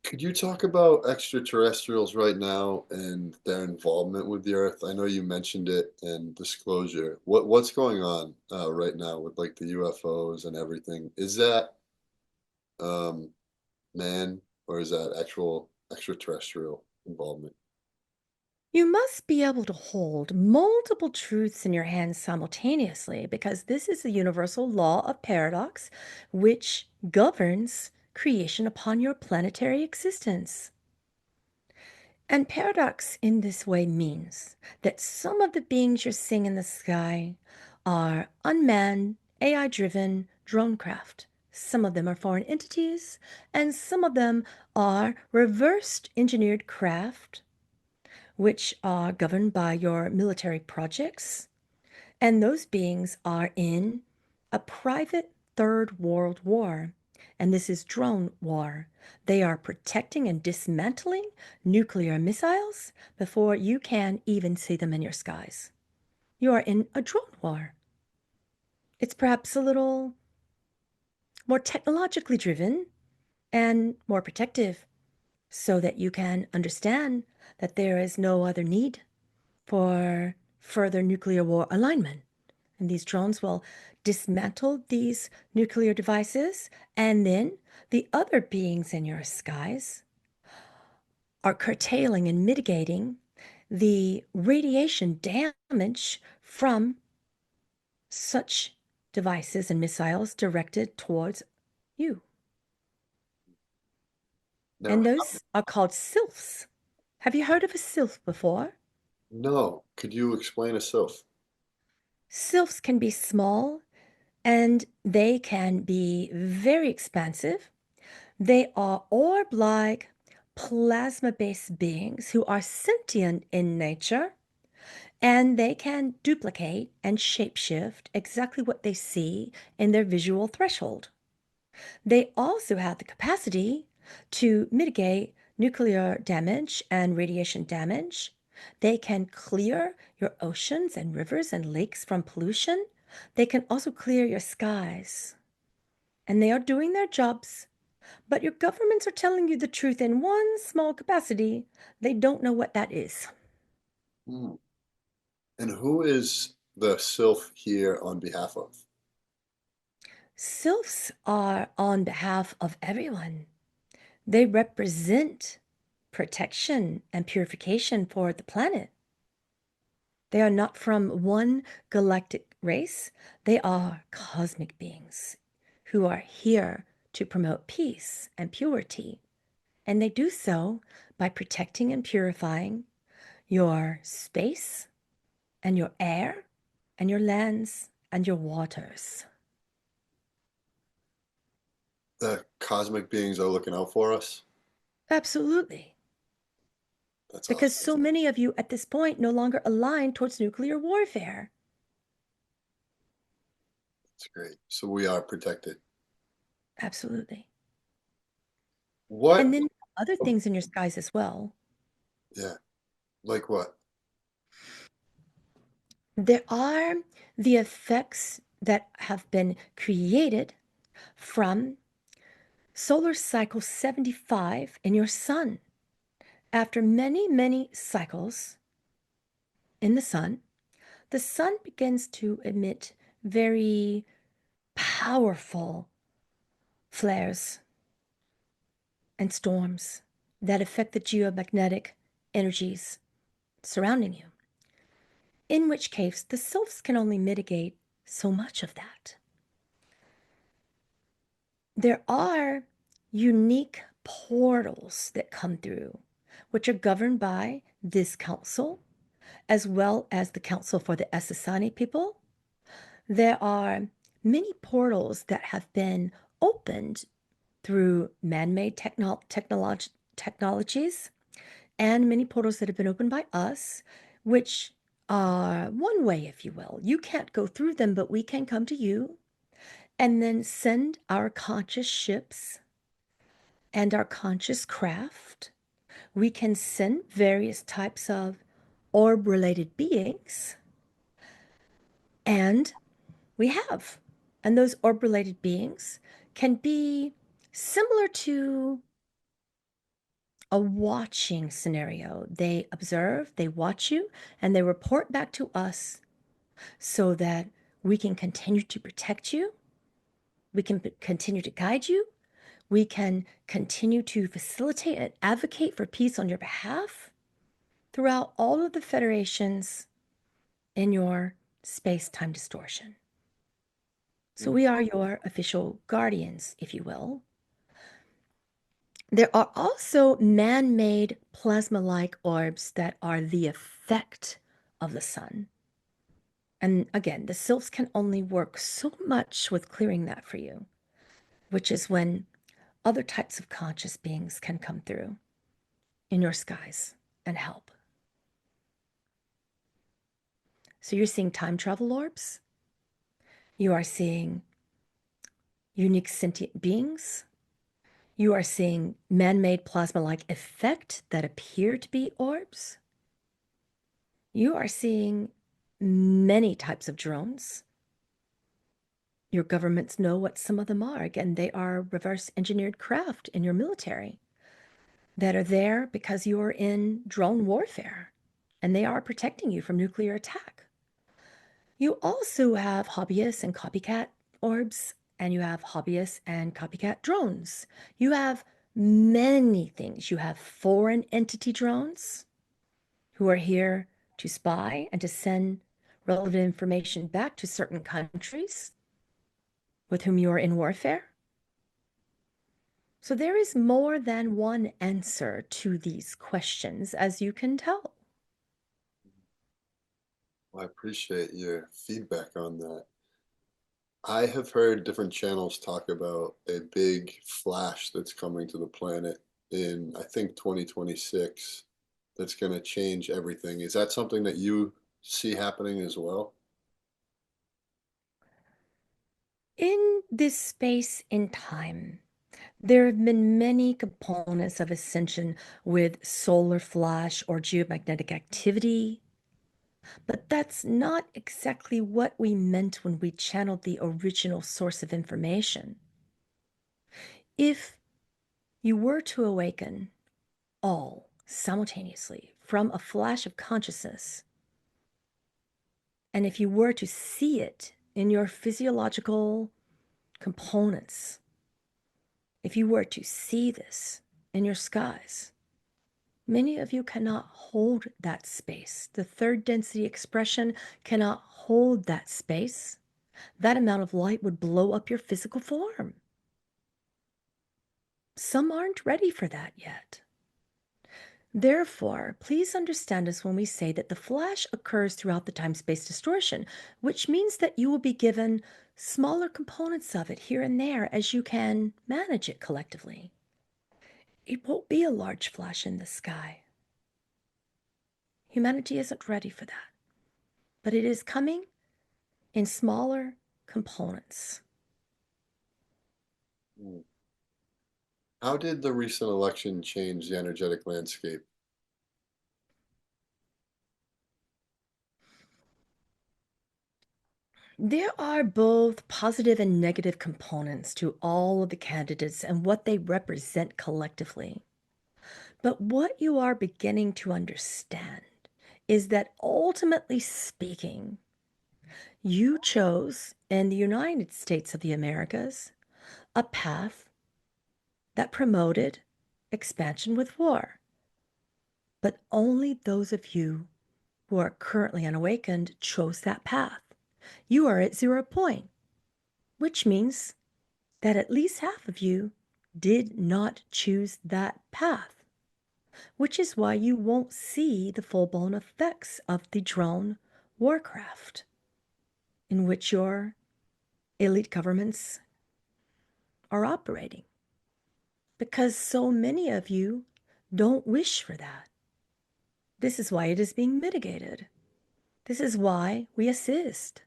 Could you talk about extraterrestrials right now and their involvement with the Earth? I know you mentioned it in disclosure. What's going on right now with like the UFOs and everything? Is that um, man or is that actual extraterrestrial involvement? You must be able to hold multiple truths in your hands simultaneously, because this is the universal law of paradox, which governs creation upon your planetary existence. And paradox in this way means that some of the beings you're seeing in the sky are unmanned, AI-driven drone craft. Some of them are foreign entities, and some of them are reversed engineered craft, which are governed by your military projects. And those beings are in a private third world war. And this is drone war. They are protecting and dismantling nuclear missiles before you can even see them in your skies. You are in a drone war. It's perhaps a little more technologically driven and more protective, so that you can understand that there is no other need for further nuclear war alignment. and these drones will dismantle these nuclear devices, and then the other beings in your skies are curtailing and mitigating the radiation damage from such devices and missiles directed towards you. Now, And those are called sylphs. Have you heard of a sylph before? no, could you explain a sylph? Sylphs can be small and they can be very expansive. They are orb-like, plasma-based beings who are sentient in nature, and they can duplicate and shapeshift exactly what they see in their visual threshold. They also have the capacity to mitigate nuclear damage and radiation damage. They can clear your oceans and rivers and lakes from pollution. They can also clear your skies. And they are doing their jobs. But your governments are telling you the truth in one small capacity. They don't know what that is. Hmm. And who is the sylph here on behalf of? Sylphs are on behalf of everyone. They represent protection and purification for the planet. They are not from one galactic race. They are cosmic beings who are here to promote peace and purity. And they do so by protecting and purifying your space and your air and your lands and your waters. The cosmic beings are looking out for us? Absolutely. That's Because awesome. so many of you at this point no longer align towards nuclear warfare. That's great. So we are protected. Absolutely. What? And then other things in your skies as well. Yeah. Like what? There are the effects that have been created from solar cycle 75 in your sun. After many, many cycles in the sun begins to emit very powerful flares and storms that affect the geomagnetic energies surrounding you. In which case, the sylphs can only mitigate so much of that. There are unique portals that come through, which are governed by this council, as well as the Council for the Essassani people. There are many portals that have been opened through man-made technologies, and many portals that have been opened by us, which are one way, if you will. You can't go through them, but we can come to you and then send our conscious ships and our conscious craft. We can send various types of orb-related beings, and we have. And those orb-related beings can be similar to a watching scenario. They observe, they watch you, and they report back to us so that we can continue to protect you. We can continue to guide you. We can continue to facilitate and advocate for peace on your behalf throughout all of the federations in your space-time distortion. So we are your official guardians, if you will. There are also man-made plasma-like orbs that are the effect of the sun. And again, the sylphs can only work so much with clearing that for you, which is when other types of conscious beings can come through in your skies and help. So you're seeing time travel orbs. You are seeing unique sentient beings. You are seeing man-made plasma-like effect that appear to be orbs. You are seeing many types of drones. Your governments know what some of them are. Again, they are reverse engineered craft in your military that are there because you're in drone warfare and they are protecting you from nuclear attack. You also have hobbyists and copycat orbs, and you have hobbyists and copycat drones. You have many things. You have foreign entity drones who are here to spy and to send relevant information back to certain countries with whom you are in warfare. So there is more than one answer to these questions, as you can tell. Well, I appreciate your feedback on that. I have heard different channels talk about a big flash that's coming to the planet in, I think, 2026 that's going to change everything. Is that something that you see happening as well? In this space in time, there have been many components of ascension with solar flash or geomagnetic activity, but that's not exactly what we meant when we channeled the original source of information. If you were to awaken all simultaneously from a flash of consciousness, and if you were to see it in your physiological components, if you were to see this in your skies, many of you cannot hold that space. The third density expression cannot hold that space. That amount of light would blow up your physical form. Some aren't ready for that yet. Therefore, please understand us when we say that the flash occurs throughout the time-space distortion, which means that you will be given smaller components of it here and there as you can manage it collectively. It won't be a large flash in the sky. Humanity isn't ready for that. But it is coming in smaller components. Hmm. How did the recent election change the energetic landscape? There are both positive and negative components to all of the candidates and what they represent collectively. But what you are beginning to understand is that ultimately speaking, you chose in the United States of the Americas a path that promoted expansion with war. But only those of you who are currently unawakened chose that path. You are at 0 point, which means that at least half of you did not choose that path, which is why you won't see the full-blown effects of the drone warcraft in which your elite governments are operating, because so many of you don't wish for that. This is why it is being mitigated. This is why we assist,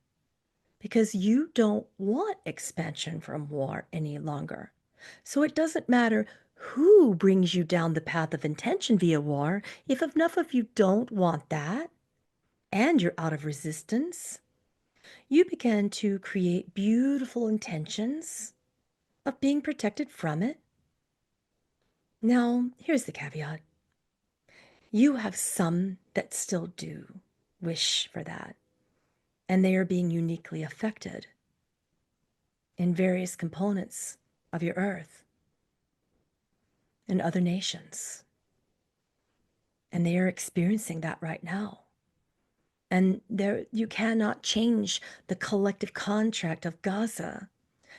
because you don't want expansion from war any longer. So it doesn't matter who brings you down the path of intention via war. If enough of you don't want that, and you're out of resistance, you begin to create beautiful intentions of being protected from it. Now, here's the caveat. You have some that still do wish for that, and they are being uniquely affected in various components of your earth and other nations. And they are experiencing that right now. And there, you cannot change the collective contract of Gaza.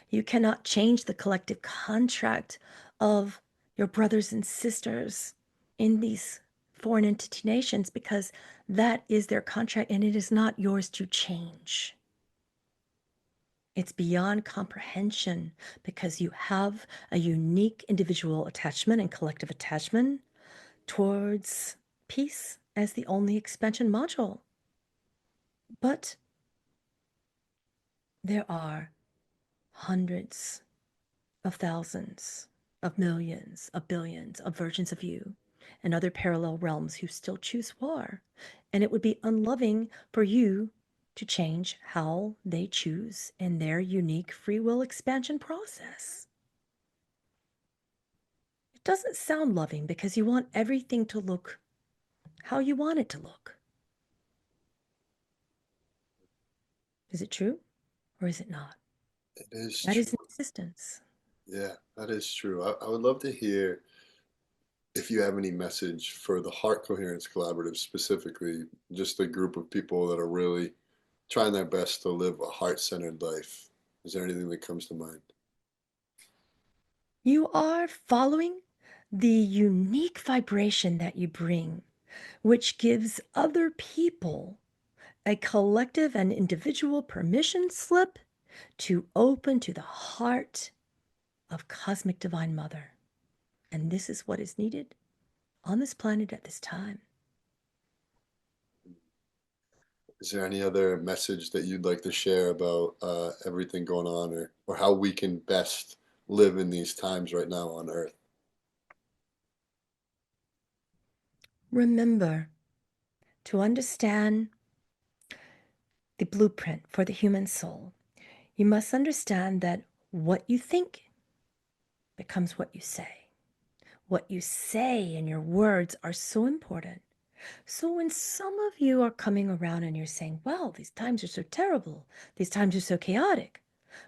You cannot change the collective contract of your brothers and sisters in these foreign entity nations, because that is their contract and it is not yours to change. It's beyond comprehension because you have a unique individual attachment and collective attachment towards peace as the only expansion module. But there are hundreds of thousands of millions of billions of versions of you and other parallel realms who still choose war. And it would be unloving for you to change how they choose in their unique free will expansion process. It doesn't sound loving because you want everything to look how you want it to look. Is it true or is it not? It is That is true. in existence. Yeah, that is true. I would love to hear if you have any message for the Heart Coherence Collaborative specifically, just a group of people that are really trying their best to live a heart-centered life. Is there anything that comes to mind? You are following the unique vibration that you bring, which gives other people a collective and individual permission slip to open to the heart of Cosmic Divine Mother. And this is what is needed on this planet at this time. Is there any other message that you'd like to share about everything going on, or how we can best live in these times right now on Earth? Remember to understand the blueprint for the human soul. You must understand that what you think becomes what you say. What you say and your words are so important. So when some of you are coming around and you're saying, well, these times are so terrible, these times are so chaotic,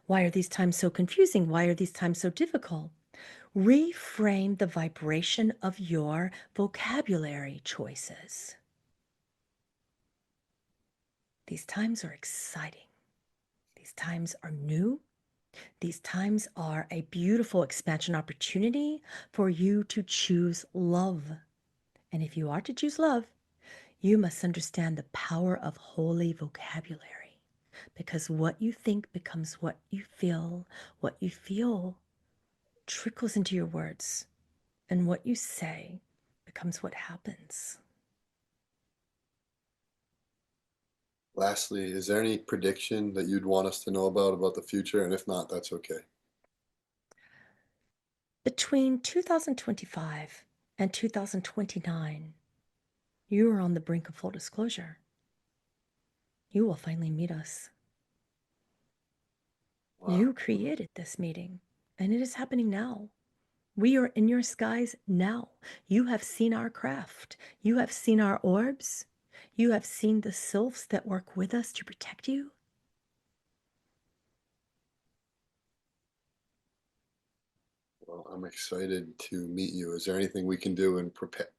why are these times so confusing? Why are these times so difficult? Reframe the vibration of your vocabulary choices. These times are exciting. These times are new. These times are a beautiful expansion opportunity for you to choose love. And if you are to choose love, you must understand the power of holy vocabulary, because what you think becomes what you feel. What you feel trickles into your words, and what you say becomes what happens. Lastly, is there any prediction that you'd want us to know about the future? And if not, that's okay. Between 2025 and 2029, you are on the brink of full disclosure. You will finally meet us. Wow. You created this meeting, and it is happening now. We are in your skies now. You have seen our craft. You have seen our orbs. You have seen the sylphs that work with us to protect you. Well, I'm excited to meet you. Is there anything we can do in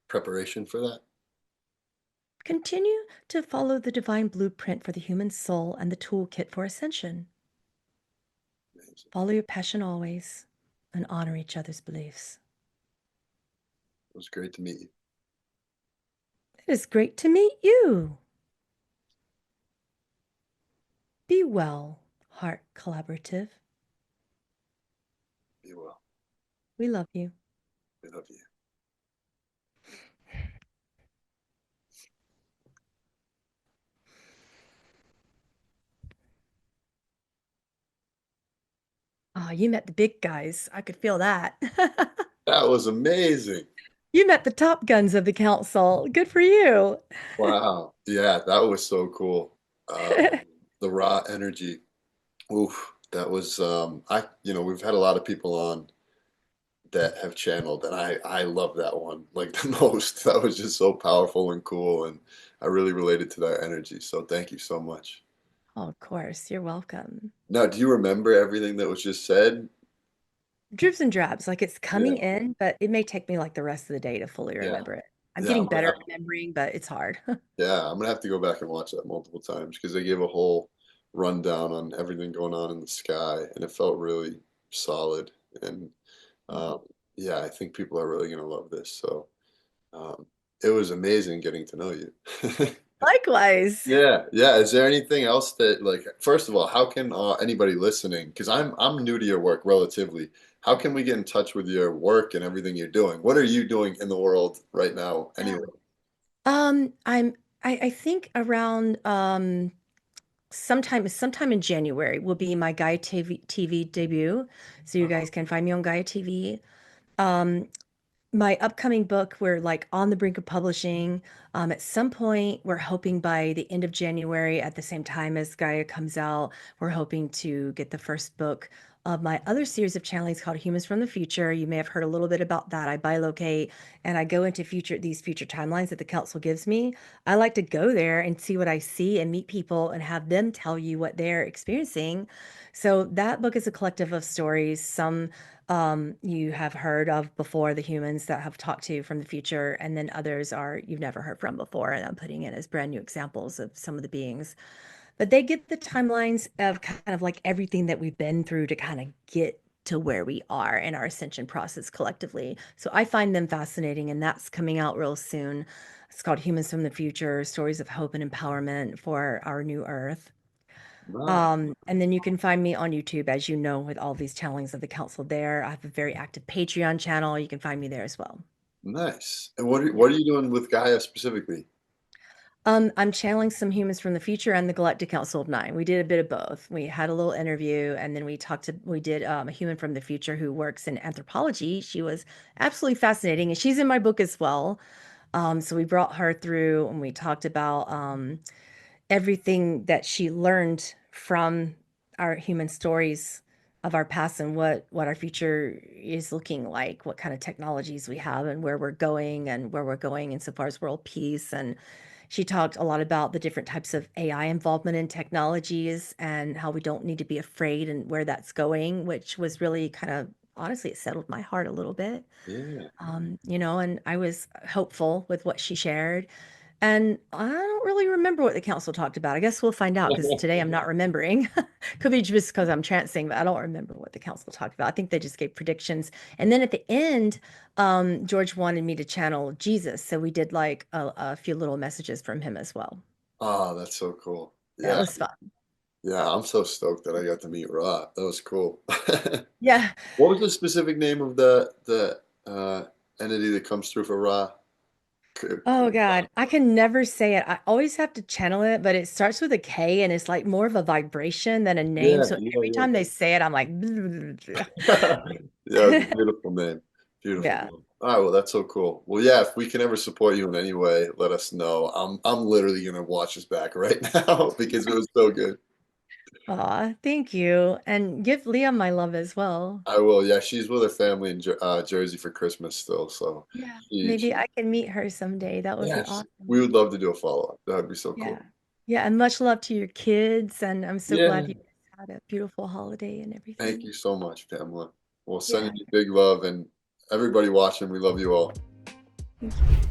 preparation for that? Continue to follow the divine blueprint for the human soul and the toolkit for ascension. Amazing. Follow your passion always and honor each other's beliefs. It was great to meet you. It is great to meet you. Be well, Heart Collaborative. Be well. We love you. We love you. Oh, you met the big guys. I could feel that. That was amazing. You met the top guns of the council. Good for you. Wow. Yeah, that was so cool. The raw energy. Oof. That was we've had a lot of people on that have channeled, and I love that one like the most. That was just so powerful and cool, and I really related to that energy. So thank you so much. Oh, of course. You're welcome. Now, do you remember everything that was just said? Dribs and drabs, like it's Yeah, coming in, but it may take me like the rest of the day to fully yeah, remember it. I'm yeah. getting better at remembering, but it's hard. I'm gonna have to go back and watch that multiple times because they gave a whole rundown on everything going on in the sky, and it felt really solid. And um, yeah, I think people are really gonna love this. So um, it was amazing getting to know you. Likewise. Yeah, yeah. Is there anything else that, like, first of all, how can anybody listening, because I'm new to your work relatively, how can we get in touch with your work and everything you're doing? What are you doing in the world right now Yeah. anyway? I think around sometime in January will be my Gaia TV debut. So you guys can find me on Gaia TV. Um, my upcoming book, we're like on the brink of publishing. At some point, we're hoping by the end of January, at the same time as Gaia comes out, we're hoping to get the first book of my other series of channelings called Humans from the Future. You may have heard a little bit about that. I bilocate and I go into these future timelines that the council gives me. I like to go there and see what I see and meet people and have them tell you what they're experiencing. So that book is a collective of stories. Some you have heard of before, the humans that have talked to from the future, and then others are you've never heard from before. And I'm putting in as brand new examples of some of the beings. But they get the timelines of kind of like everything that we've been through to kind of get to where we are in our ascension process collectively. So I find them fascinating, and that's coming out real soon. It's called Humans from the Future, Stories of Hope and Empowerment for Our New Earth. Nice. And then you can find me on YouTube, as you know, with all these channelings of the council there. I have a very active Patreon channel. You can find me there as well. Nice. And what are you doing with Gaia specifically? I'm channeling some humans from the future and the Galactic Council of Nine. We did a bit of both. We had a little interview, and then we did a human from the future who works in anthropology. She was absolutely fascinating, and she's in my book as well. So we brought her through, and we talked about everything that she learned from our human stories of our past and what our future is looking like, what kind of technologies we have, and where we're going insofar as world peace. And she talked a lot about the different types of AI involvement in technologies and how we don't need to be afraid and where that's going, which was really kind of honestly, it settled my heart a little bit. Yeah. And I was hopeful with what she shared. And I don't really remember what the council talked about. I guess we'll find out because today I'm not remembering. Could be just because I'm trancing, but I don't remember what the council talked about. I think they just gave predictions. And then at the end, George wanted me to channel Jesus. So we did like a few little messages from him as well. Oh, that's so cool. That Yeah. was fun. Yeah, I'm so stoked that I got to meet Ra. That was cool. Yeah. What was the specific name of the entity that comes through for Ra? Oh God, I can never say it. I always have to channel it, but it starts with a K and it's like more of a vibration than a name. Yeah, So yeah, every yeah. time they say it, I'm like, Yeah, it's a beautiful name. Beautiful yeah. name. All right, well, that's so cool. Well, yeah, if we can ever support you in any way, let us know. I'm literally gonna watch this back right now because it was so good. Aw, thank you. And give Leah my love as well. I will. Yeah, she's with her family in Jersey for Christmas still, so Yeah. she Maybe I can meet her someday. That would be yes, we awesome. would love to do a follow-up. That would be so Yeah. cool. Yeah. And much love to your kids. And I'm so glad Yeah, you guys had a beautiful holiday and thank everything. you so much, Pamela. Well, sending Yeah. you big love and everybody watching, we love you all. Thank you.